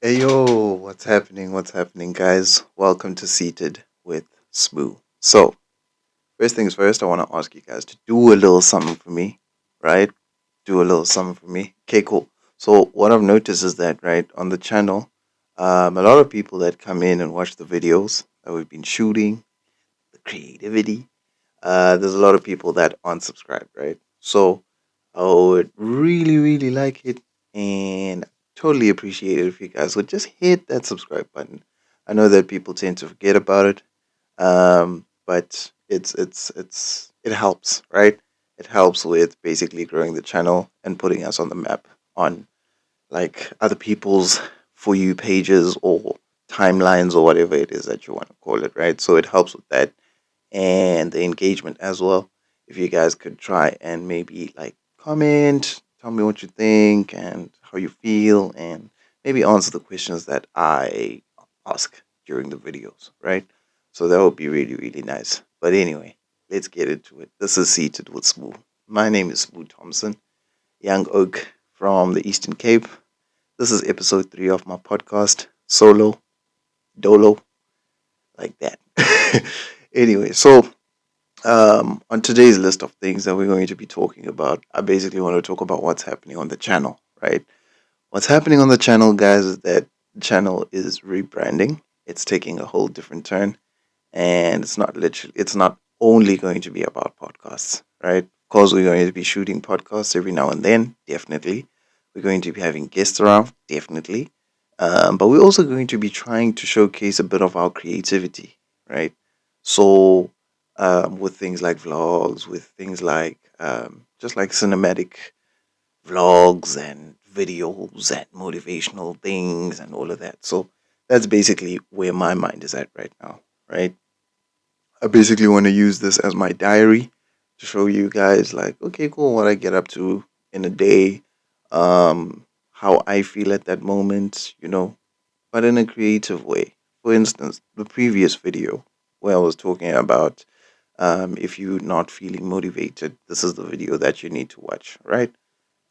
Hey yo, what's happening? What's happening, guys? Welcome to Seated with Sbu. So, first things first, I want to ask you guys to do a little something for me, right? Do a little something for me. Okay, cool. So, what I've noticed is that, right, on the channel, a lot of people that come in and watch the videos that we've been shooting, the creativity, there's a lot of people that aren't subscribed, right? So, I would really, really like it and totally appreciate it if you guys would just hit that subscribe button. I know that people tend to forget about it, but it helps, right? It helps with basically growing the channel and putting us on the map on like other people's for you pages or timelines or whatever it is that you want to call it, right? So it helps with that and the engagement as well. If you guys could try and maybe like comment, tell me what you think and how you feel, and maybe answer the questions that I ask during the videos, right? So that would be really, really nice. But anyway, let's get into it. This is Seated with Sbu. My name is Sbu Thompson, young oak from the Eastern Cape. This is episode 3 of my podcast, Solo, Dolo, like that. Anyway, so on today's list of things that we're going to be talking about, I basically want to talk about what's happening on the channel, right? What's happening on the channel, guys, is that the channel is rebranding. It's taking a whole different turn, and it's not only going to be about podcasts, right? Of course, we're going to be shooting podcasts every now and then, definitely. We're going to be having guests around, definitely. But we're also going to be trying to showcase a bit of our creativity, right? So, with things like vlogs, with things like just like cinematic vlogs and videos and motivational things and all of that. So, that's basically where my mind is at right now, right? I basically want to use this as my diary to show you guys, like, okay, cool, what I get up to in a day, how I feel at that moment, but in a creative way. For instance, the previous video where I was talking about if you're not feeling motivated, this is the video that you need to watch, right?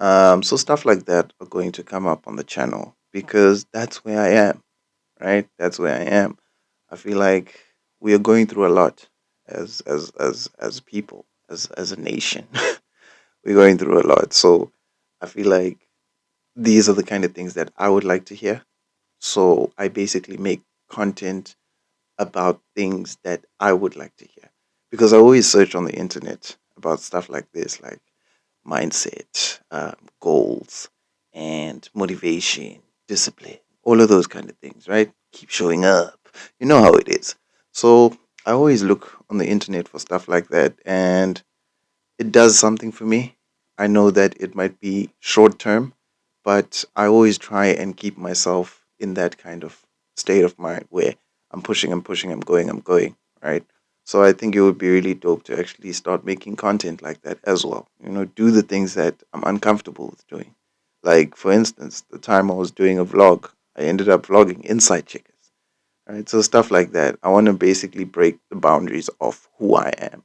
So stuff like that are going to come up on the channel because that's where I am, right? That's where I am. I feel like we are going through a lot as people, as a nation. We're going through a lot. So I feel like these are the kind of things that I would like to hear. So I basically make content about things that I would like to hear. Because I always search on the internet about stuff like this, like mindset, goals, and motivation, discipline, all of those kind of things, right? Keep showing up. You know how it is. So I always look on the internet for stuff like that, and it does something for me. I know that it might be short term, but I always try and keep myself in that kind of state of mind where I'm pushing, I'm going, right? So I think it would be really dope to actually start making content like that as well. Do the things that I'm uncomfortable with doing. Like, for instance, the time I was doing a vlog, I ended up vlogging inside chickens, right? So stuff like that. I want to basically break the boundaries of who I am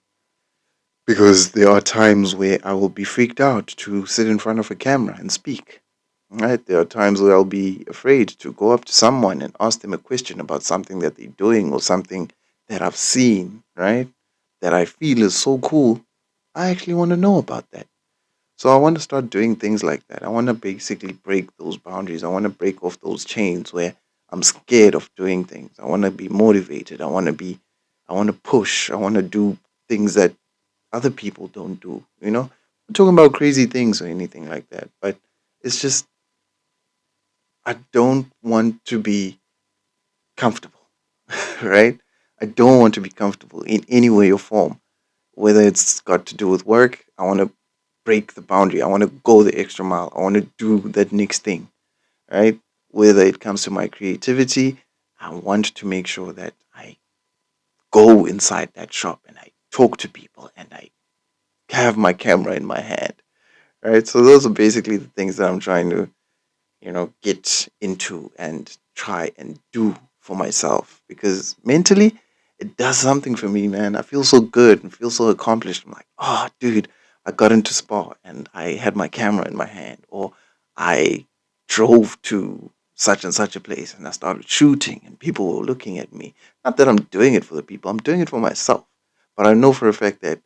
because there are times where I will be freaked out to sit in front of a camera and speak. Right? There are times where I'll be afraid to go up to someone and ask them a question about something that they're doing or something that I've seen, right? That I feel is so cool. I actually want to know about that. So I want to start doing things like that. I want to basically break those boundaries. I want to break off those chains where I'm scared of doing things. I want to be motivated. I want to push. I want to do things that other people don't do. I'm talking about crazy things or anything like that, but it's just I don't want to be comfortable, right? I don't want to be comfortable in any way or form. Whether it's got to do with work, I want to break the boundary. I want to go the extra mile. I want to do that next thing, right? Whether it comes to my creativity, I want to make sure that I go inside that shop and I talk to people and I have my camera in my hand, right? So those are basically the things that I'm trying to get into and try and do for myself because mentally it does something for me, man. I feel so good and feel so accomplished. I'm like, oh, dude, I got into spa and I had my camera in my hand, or I drove to such and such a place, and I started shooting, and people were looking at me. Not that I'm doing it for the people, I'm doing it for myself. But I know for a fact that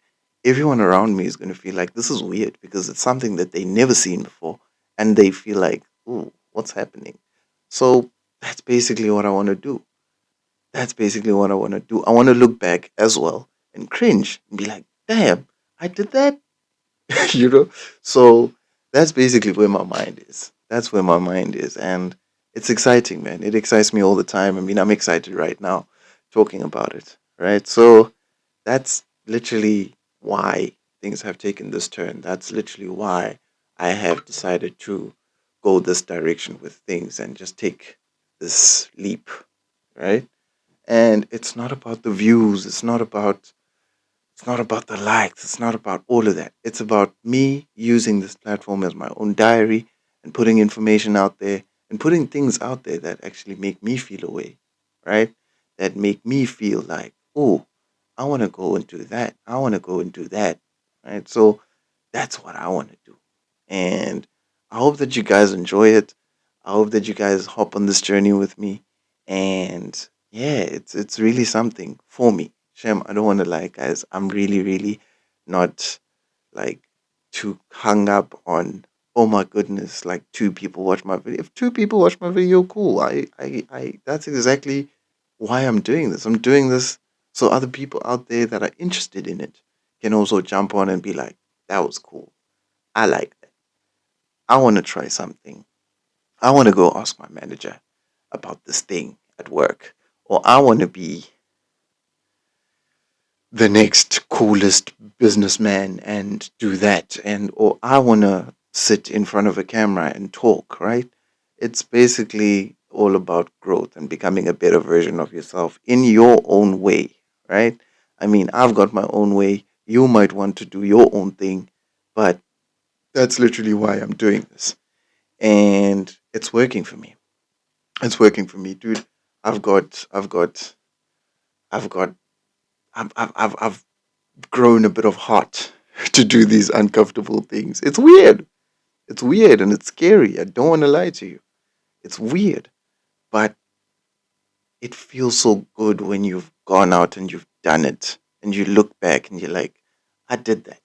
everyone around me is going to feel like this is weird because it's something that they never seen before, and they feel like, ooh, what's happening? So that's basically what I want to do. That's basically what I want to do. I want to look back as well and cringe and be like, damn, I did that. you know so that's basically where my mind is. That's where my mind is, and it's exciting, man. It excites me all the time. I mean, I'm excited right now talking about it, right? So that's literally why things have taken this turn. That's literally why I have decided to go this direction with things and just take this leap, right? And it's not about the views, it's not about the likes. It's not about all of that. It's about me using this platform as my own diary and putting information out there and putting things out there that actually make me feel away, right? That make me feel like, oh, I want to go and do that. I want to go and do that, right? So that's what I want to do. And I hope that you guys enjoy it. I hope that you guys hop on this journey with me. And yeah, it's really something for me. Shem, I don't want to lie, guys. I'm really, really not like too hung up on, oh my goodness, like two people watch my video. If two people watch my video, cool. That's exactly why I'm doing this. I'm doing this so other people out there that are interested in it can also jump on and be like, that was cool. I like that. I want to try something. I want to go ask my manager about this thing at work. Or I want to be the next coolest businessman and do that. And or I want to sit in front of a camera and talk, right? It's basically all about growth and becoming a better version of yourself in your own way, right? I mean, I've got my own way. You might want to do your own thing, but that's literally why I'm doing this. And it's working for me. It's working for me, dude. I've got, I've got, I've got, I've grown a bit of heart to do these uncomfortable things. It's weird. It's weird and it's scary. I don't want to lie to you. It's weird, but it feels so good when you've gone out and you've done it and you look back and you're like, I did that.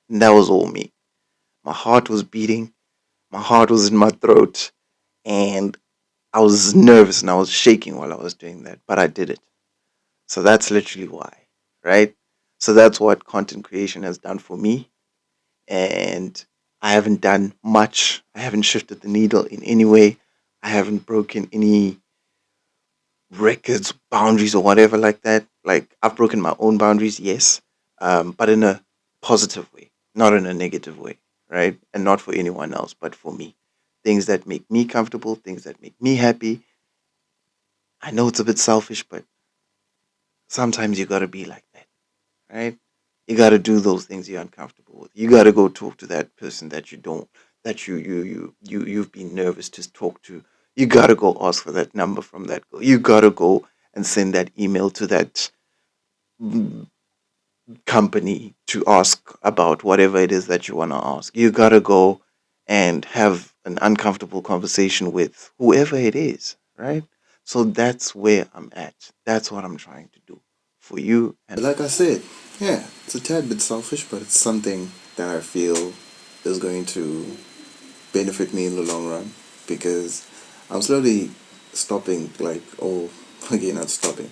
And that was all me. My heart was beating, my heart was in my throat, and I was nervous and I was shaking while I was doing that, but I did it. So that's literally why, right? So that's what content creation has done for me. And I haven't done much. I haven't shifted the needle in any way. I haven't broken any records, boundaries, or whatever like that. Like I've broken my own boundaries, yes, but in a positive way, not in a negative way, right? And not for anyone else, but for me. Things that make me comfortable, things that make me happy. I know it's a bit selfish, but sometimes you gotta be like that, right? You got to do those things you're uncomfortable with. You got to go talk to that person that you don't, that you've been nervous to talk to. You got to go ask for that number from that girl. You got to go and send that email to that mm, company to ask about whatever it is that you want to ask. You got to go and have an uncomfortable conversation with whoever it is, right? So that's where I'm at. That's what I'm trying to do for you. And like I said, yeah, it's a tad bit selfish, but it's something that I feel is going to benefit me in the long run because I'm slowly stopping, like, oh, again, not stopping.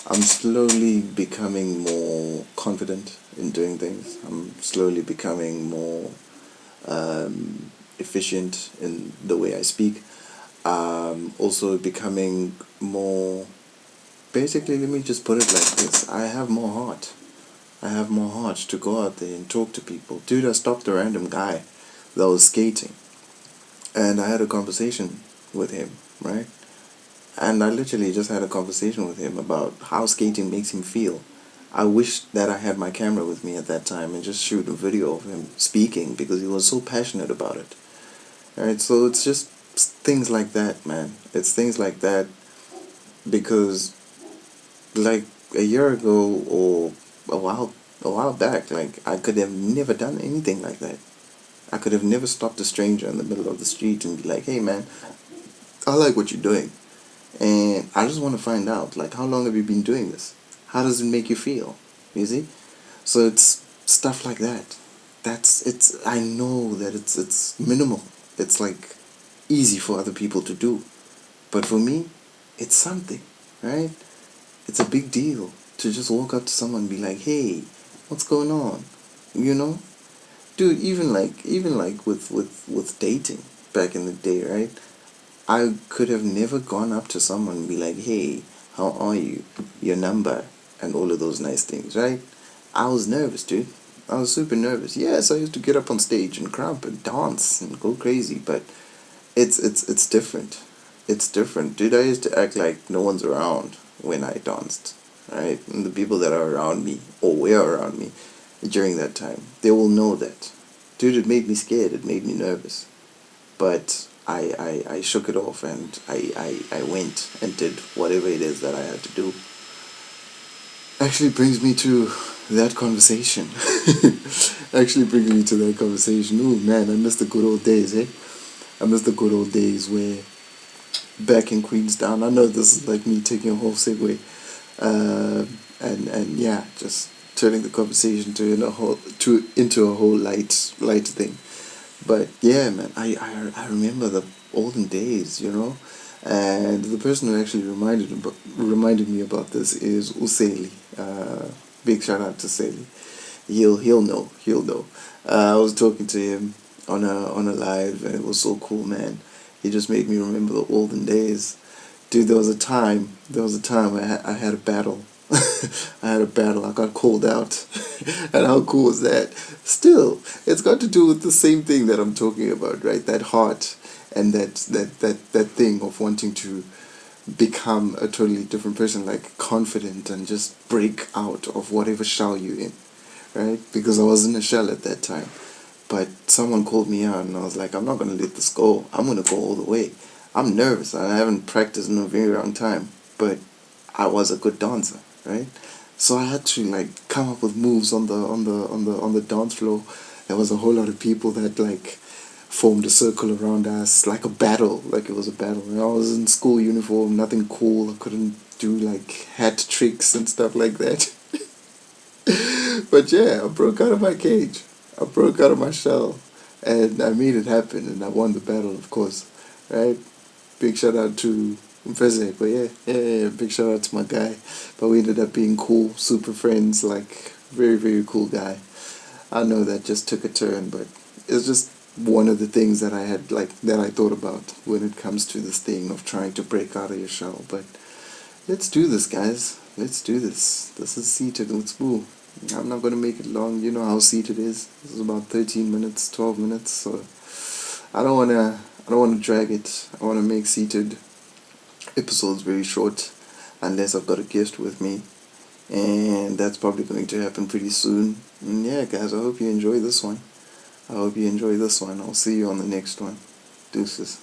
I'm slowly becoming more confident in doing things. I'm slowly becoming more efficient in the way I speak. Also becoming more. Basically, let me just put it like this: I have more heart. I have more heart to go out there and talk to people. Dude, I stopped a random guy that was skating, and I had a conversation with him, right? And I literally just had a conversation with him about how skating makes him feel. I wish that I had my camera with me at that time and just shoot a video of him speaking because he was so passionate about it. Right? So it's just things like that, man. It's things like that because like a year ago or a while back, like I could have never done anything like that. I could have never stopped a stranger in the middle of the street and be like, "Hey, man, I like what you're doing, and I just want to find out, like, how long have you been doing this? How does it make you feel? You see? So it's stuff like that. It's. I know that it's minimal. It's like easy for other people to do, but for me, it's something, right? It's a big deal to just walk up to someone and be like, "Hey, what's going on?" You know, dude. Even like with dating back in the day, right? I could have never gone up to someone and be like, "Hey, how are you? Your number," and all of those nice things, right? I was nervous, dude. I was super nervous. Yes, I used to get up on stage and crump and dance and go crazy, but it's different. It's different, dude. I used to act like no one's around when I danced, right? And the people that are around me or were around me during that time, they will know that, dude. It made me scared. It made me nervous, but I shook it off and I went and did whatever it is that I had to do. Actually brings me to that conversation. Actually brings me to that conversation. Oh man, I miss the good old days, eh? I miss the good old days where back in Queenstown. I know this is like me taking a whole segue, uh, and yeah, just turning the conversation into a whole light thing. But yeah, man, I remember the olden days, and the person who actually reminded me about this is Useli. Big shout out to Seli. He'll know. I was talking to him on a live, and it was so cool, man. He just made me remember the olden days. Dude, there was a time I had a battle. I had a battle. I got called out. And how cool is that? Still, it's got to do with the same thing that I'm talking about, right? That heart and that thing of wanting to become a totally different person, like confident and just break out of whatever shell you're in, right? Because I was in a shell at that time. But someone called me out and I was like, I'm not going to let this go. I'm going to go all the way. I'm nervous. I haven't practiced in a very long time. But I was a good dancer, right? So I had to like come up with moves on the dance floor. There was a whole lot of people that like formed a circle around us, like a battle, like it was a battle. And I was in school uniform, nothing cool. I couldn't do like hat tricks and stuff like that. But yeah, I broke out of my cage. I broke out of my shell, and I made it happen, and I won the battle, of course, right? Big shout out to Mfezek, but yeah, big shout out to my guy. But we ended up being cool, super friends, like very, very cool guy. I know that just took a turn, but it's just one of the things that I had like that I thought about when it comes to this thing of trying to break out of your shell. But let's do this, guys. Let's do this. This is Seated with Sbu. I'm not gonna make it long. You know how Seated is. This is about 13 minutes, 12 minutes. So I don't wanna drag it. I wanna make Seated episodes very short, unless I've got a guest with me, and that's probably going to happen pretty soon. And yeah, guys, I hope you enjoy this one. I'll see you on the next one. Deuces.